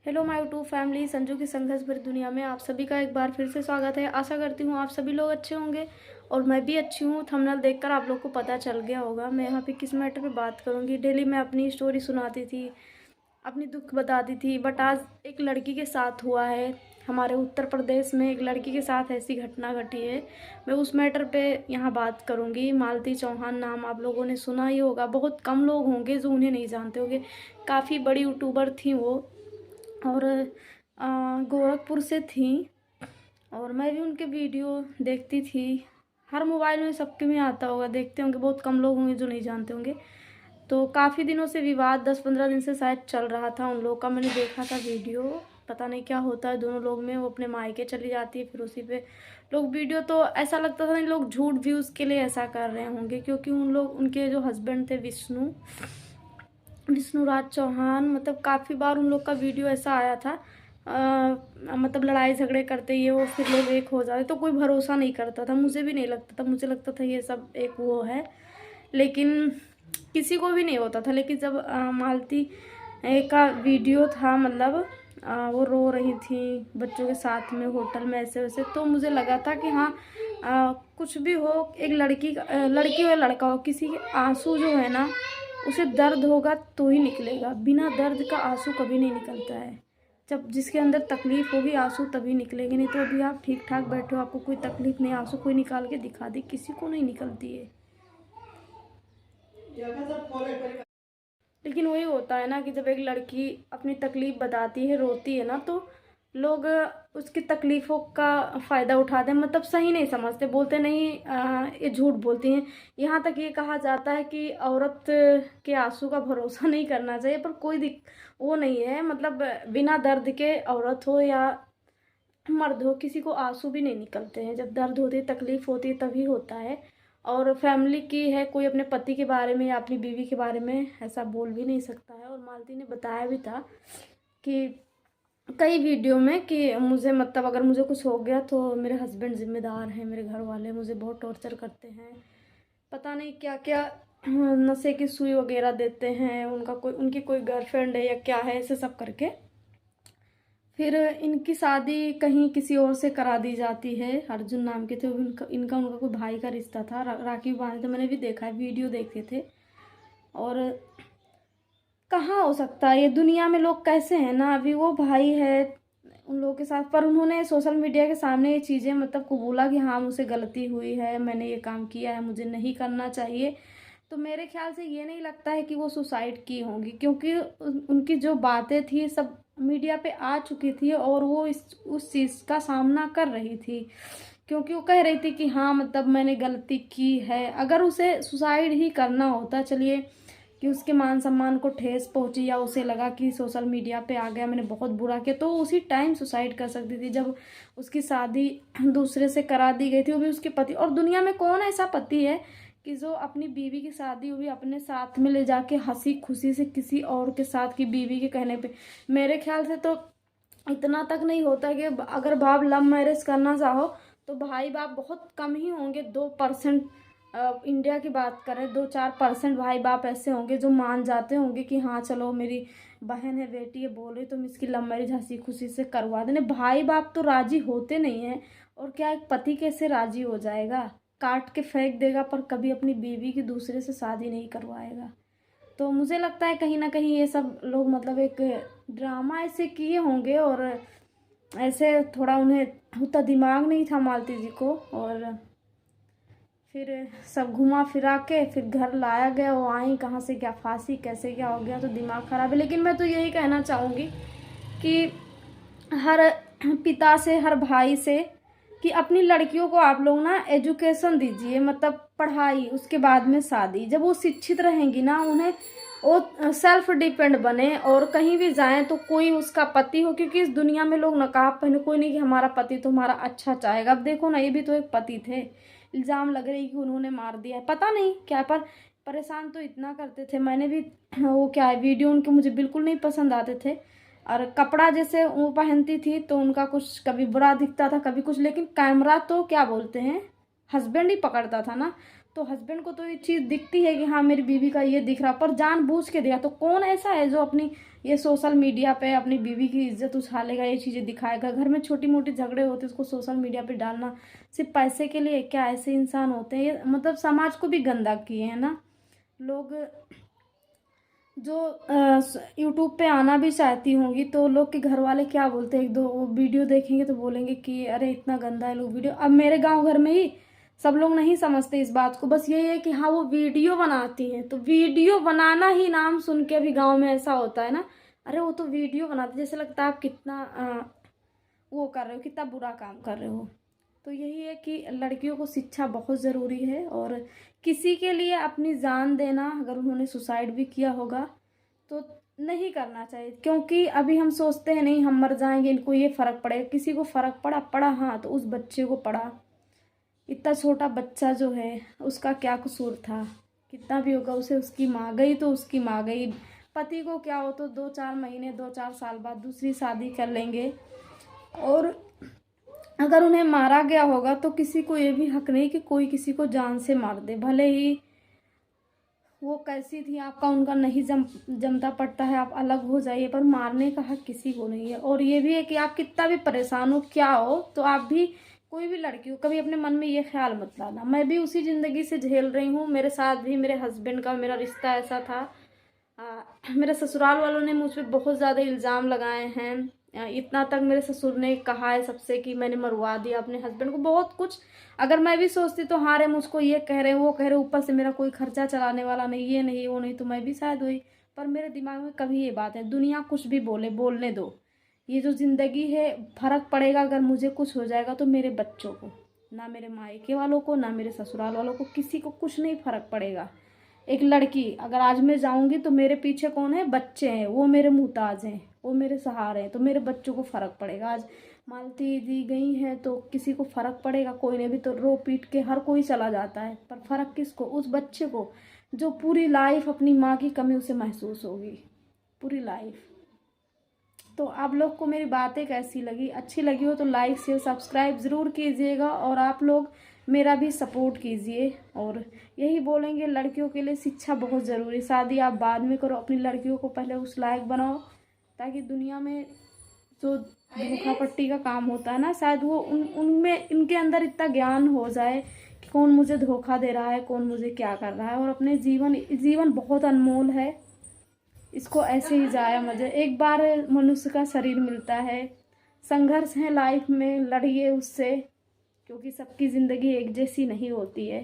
Hello my YouTube family, Sanju की संघर्ष भरी दुनिया में आप सभी का एक बार फिर से स्वागत है। आशा करती हूँ आप सभी लोग अच्छे होंगे और मैं भी अच्छी हूँ। थंबनेल देखकर आप लोग को पता चल गया होगा मैं यहाँ पे किस मैटर पे बात करूँगी। डेली मैं अपनी स्टोरी सुनाती थी, अपनी दुख बताती थी, बट आज एक लड़की के साथ हुआ है। हमारे उत्तर प्रदेश में एक लड़की के साथ ऐसी घटना घटी है। मैं उस मैटर पे यहाँ बात करूँगी। मालती चौहान नाम आप लोगों ने सुना ही होगा, बहुत कम लोग होंगे जो उन्हें नहीं जानते होंगे। काफ़ी बड़ी यूट्यूबर थी वो और गोरखपुर से थी और मैं भी उनके वीडियो देखती थी। हर मोबाइल में सबके में आता होगा, देखते होंगे, बहुत कम लोग होंगे जो नहीं जानते होंगे। तो काफ़ी दिनों से विवाद 10-15 दिन से शायद चल रहा था उन लोग का। मैंने देखा था वीडियो, पता नहीं क्या होता है दोनों लोग में। वो अपने मायके चली जाती है, फिर उसी पे लोग वीडियो, तो ऐसा लगता था इन लोग झूठ व्यूज़ के लिए ऐसा कर रहे होंगे, क्योंकि उन लोग, उनके जो हस्बैंड थे विष्णुराज चौहान, मतलब काफ़ी बार उन लोग का वीडियो ऐसा आया था। मतलब लड़ाई झगड़े करते ये वो, फिर लोग एक हो जाते, तो कोई भरोसा नहीं करता था। मुझे भी नहीं लगता था, मुझे लगता था ये सब एक वो है, लेकिन किसी को भी नहीं होता था। लेकिन जब मालती का वीडियो था, मतलब वो रो रही थी बच्चों के साथ में होटल में ऐसे वैसे, तो मुझे लगा था कि हाँ, कुछ भी हो, एक लड़की हो या लड़का हो, किसी के आंसू जो है ना, उसे दर्द होगा तो ही निकलेगा। बिना दर्द का आंसू कभी नहीं निकलता है। जब जिसके अंदर तकलीफ होगी आंसू तभी निकलेंगे, नहीं तो अभी आप ठीक ठाक बैठे हो, आपको कोई तकलीफ नहीं, आंसू कोई निकाल के दिखा दे, किसी को नहीं निकलती है। लेकिन वही होता है ना कि जब एक लड़की अपनी तकलीफ बताती है, रोती है ना, तो लोग उसकी तकलीफ़ों का फ़ायदा उठाते हैं, मतलब सही नहीं समझते, बोलते नहीं ये झूठ बोलती हैं। यहाँ तक ये कहा जाता है कि औरत के आंसू का भरोसा नहीं करना चाहिए, पर कोई वो नहीं है, मतलब बिना दर्द के औरत हो या मर्द हो, किसी को आंसू भी नहीं निकलते हैं। जब दर्द होती है, तकलीफ़ होती है, तभी होता है। और फैमिली की है, कोई अपने पति के बारे में या अपनी बीवी के बारे में ऐसा बोल भी नहीं सकता है। और मालती ने बताया भी था कि कई वीडियो में कि मुझे, मतलब अगर मुझे कुछ हो गया तो मेरे हस्बैंड ज़िम्मेदार हैं, मेरे घर वाले मुझे बहुत टॉर्चर करते हैं, पता नहीं क्या क्या नशे की सुई वगैरह देते हैं, उनकी कोई गर्लफ्रेंड है या क्या है, ऐसे सब करके फिर इनकी शादी कहीं किसी और से करा दी जाती है। अर्जुन नाम के थे इनका उनका कोई भाई का रिश्ता था, राखी बांधे थे, मैंने भी देखा है, वीडियो देखे थे। और कहाँ हो सकता है ये दुनिया में, लोग कैसे हैं ना। अभी वो भाई है उन लोगों के साथ, पर उन्होंने सोशल मीडिया के सामने ये चीज़ें मतलब कबूला कि हाँ मुझसे गलती हुई है, मैंने ये काम किया है, मुझे नहीं करना चाहिए। तो मेरे ख्याल से ये नहीं लगता है कि वो सुसाइड की होंगी, क्योंकि उनकी जो बातें थी सब मीडिया पे आ चुकी थी और वो उस चीज़ का सामना कर रही थी, क्योंकि वो कह रही थी कि हाँ मतलब मैंने गलती की है। अगर उसे सुसाइड ही करना होता, चलिए कि उसके मान सम्मान को ठेस पहुंची या उसे लगा कि सोशल मीडिया पे आ गया मैंने बहुत बुरा किया, तो उसी टाइम सुसाइड कर सकती थी, जब उसकी शादी दूसरे से करा दी गई थी, वो भी उसके पति। और दुनिया में कौन ऐसा पति है कि जो अपनी बीवी की शादी वो भी अपने साथ में ले जाके हंसी खुशी से किसी और के साथ की बीवी के कहने पे। मेरे ख्याल से तो इतना तक नहीं होता कि अगर बाप लव मैरिज करना चाहो तो भाई बाप बहुत कम ही होंगे, 2%। इंडिया की बात करें 2-4% भाई बाप ऐसे होंगे जो मान जाते होंगे कि हाँ चलो मेरी बहन है, बेटी है, बोल रही तो हम इसकी लव मैरिज हंसी खुशी से करवा देने। भाई बाप तो राजी होते नहीं हैं, और क्या एक पति कैसे राजी हो जाएगा, काट के फेंक देगा, पर कभी अपनी बीवी की दूसरे से शादी नहीं करवाएगा। तो मुझे लगता है कहीं ना कहीं ये सब लोग मतलब एक ड्रामा ऐसे किए होंगे, और ऐसे थोड़ा उन्हें उतना दिमाग नहीं था मालती जी को, और फिर सब घुमा फिरा के फिर घर लाया गया। वो आई कहाँ से, क्या फांसी, कैसे क्या हो गया, तो दिमाग खराब है। लेकिन मैं तो यही कहना चाहूँगी कि हर पिता से, हर भाई से, कि अपनी लड़कियों को आप लोग ना एजुकेशन दीजिए, मतलब पढ़ाई, उसके बाद में शादी। जब वो शिक्षित रहेंगी ना, उन्हें वो सेल्फ डिपेंड बने और कहीं भी जाएं तो कोई उसका पति हो, क्योंकि इस दुनिया में लोग नकाब पहने, कोई नहीं कि हमारा पति तो हमारा अच्छा चाहेगा। अब देखो ना, ये भी तो एक पति थे, इल्ज़ाम लग रही कि उन्होंने मार दिया है, पता नहीं क्या, पर परेशान तो इतना करते थे। मैंने भी वो क्या है वीडियो उनके मुझे बिल्कुल नहीं पसंद आते थे, और कपड़ा जैसे वो पहनती थी तो उनका कुछ कभी बुरा दिखता था कभी कुछ, लेकिन कैमरा तो क्या बोलते हैं, हस्बैंड ही पकड़ता था ना, तो हस्बैंड को तो ये चीज़ दिखती है कि हाँ मेरी बीवी का ये दिख रहा, पर जानबूझ के दिया। तो कौन ऐसा है जो अपनी ये सोशल मीडिया पे अपनी बीवी की इज्जत उछालेगा, ये चीज़ें दिखाएगा। घर में छोटी मोटी झगड़े होते उसको सोशल मीडिया पे डालना सिर्फ पैसे के लिए, क्या ऐसे इंसान होते हैं? ये मतलब समाज को भी गंदा किए हैं ना लोग। जो यूट्यूब पे आना भी चाहती होंगी तो लोग के घर वाले क्या बोलते हैं, एक दो वीडियो देखेंगे तो बोलेंगे कि अरे इतना गंदा है लोग वीडियो। अब मेरे गांव घर में ही सब लोग नहीं समझते इस बात को, बस यही है कि हाँ वो वीडियो बनाती हैं, तो वीडियो बनाना ही नाम सुन के भी गांव में ऐसा होता है ना, अरे वो तो वीडियो बनाते, जैसे लगता है आप कितना वो कर रहे हो, कितना बुरा काम कर रहे हो। तो यही है कि लड़कियों को शिक्षा बहुत ज़रूरी है, और किसी के लिए अपनी जान देना, अगर उन्होंने सुसाइड भी किया होगा तो नहीं करना चाहिए, क्योंकि अभी हम सोचते हैं नहीं हम मर जाएंगे, इनको ये फ़र्क पड़ेगा। किसी को फ़र्क पड़ा हाँ, तो उस बच्चे को पड़ा। इतना छोटा बच्चा जो है उसका क्या कसूर था? कितना भी होगा उसे, उसकी माँ गई तो उसकी माँ गई। पति को क्या हो तो 2-4 महीने 2-4 साल बाद दूसरी शादी कर लेंगे। और अगर उन्हें मारा गया होगा तो किसी को ये भी हक नहीं कि कोई किसी को जान से मार दे, भले ही वो कैसी थी, आपका उनका नहीं जमता पड़ता है, आप अलग हो जाइए, पर मारने का हक किसी को नहीं है। और ये भी है कि आप कितना भी परेशान हो क्या हो, तो आप भी कोई भी लड़की हो कभी अपने मन में ये ख्याल मत लाना मैं भी उसी ज़िंदगी से झेल रही हूँ। मेरे साथ भी मेरे हस्बैंड का मेरा रिश्ता ऐसा था। मेरे ससुराल वालों ने मुझ पर बहुत ज़्यादा इल्ज़ाम लगाए हैं। इतना तक मेरे ससुर ने कहा है सबसे कि मैंने मरवा दिया अपने हस्बैंड को, बहुत कुछ। अगर मैं भी सोचती तो हाँ रे मुझको ये कह रहे वो कह रहे, ऊपर से मेरा कोई खर्चा चलाने वाला नहीं, ये नहीं वो नहीं, तो मैं भी शायद हुई। पर मेरे दिमाग में कभी ये बात है, दुनिया कुछ भी बोले बोलने दो, ये जो ज़िंदगी है फ़र्क पड़ेगा अगर मुझे कुछ हो जाएगा तो मेरे बच्चों को, ना मेरे मायके वालों को ना मेरे ससुराल वालों को, किसी को कुछ नहीं फ़र्क पड़ेगा। एक लड़की अगर आज मैं जाऊंगी तो मेरे पीछे कौन है? बच्चे हैं, वो मेरे मुहताज हैं, वो मेरे सहारे हैं, तो मेरे बच्चों को फ़र्क पड़ेगा। आज मालती दी गई है तो किसी को फ़र्क पड़ेगा? कोई नहीं भी, तो रो पीट के हर कोई चला जाता है, पर फ़र्क किसको? उस बच्चे को जो पूरी लाइफ अपनी माँ की कमी उसे महसूस होगी, पूरी लाइफ। तो आप लोग को मेरी बातें कैसी लगी? अच्छी लगी हो तो लाइक शेयर सब्सक्राइब ज़रूर कीजिएगा, और आप लोग मेरा भी सपोर्ट कीजिए। और यही बोलेंगे, लड़कियों के लिए शिक्षा बहुत ज़रूरी। शादी आप बाद में करो, अपनी लड़कियों को पहले उस लायक बनाओ, ताकि दुनिया में जो धोखा पट्टी का काम होता है ना, शायद वो उनमें इनके अंदर इतना ज्ञान हो जाए कि कौन मुझे धोखा दे रहा है, कौन मुझे क्या कर रहा है। और अपने जीवन बहुत अनमोल है, इसको ऐसे ही जाया मजे, एक बार मनुष्य का शरीर मिलता है। संघर्ष है लाइफ में, लड़िए उससे, क्योंकि सबकी ज़िंदगी एक जैसी नहीं होती है।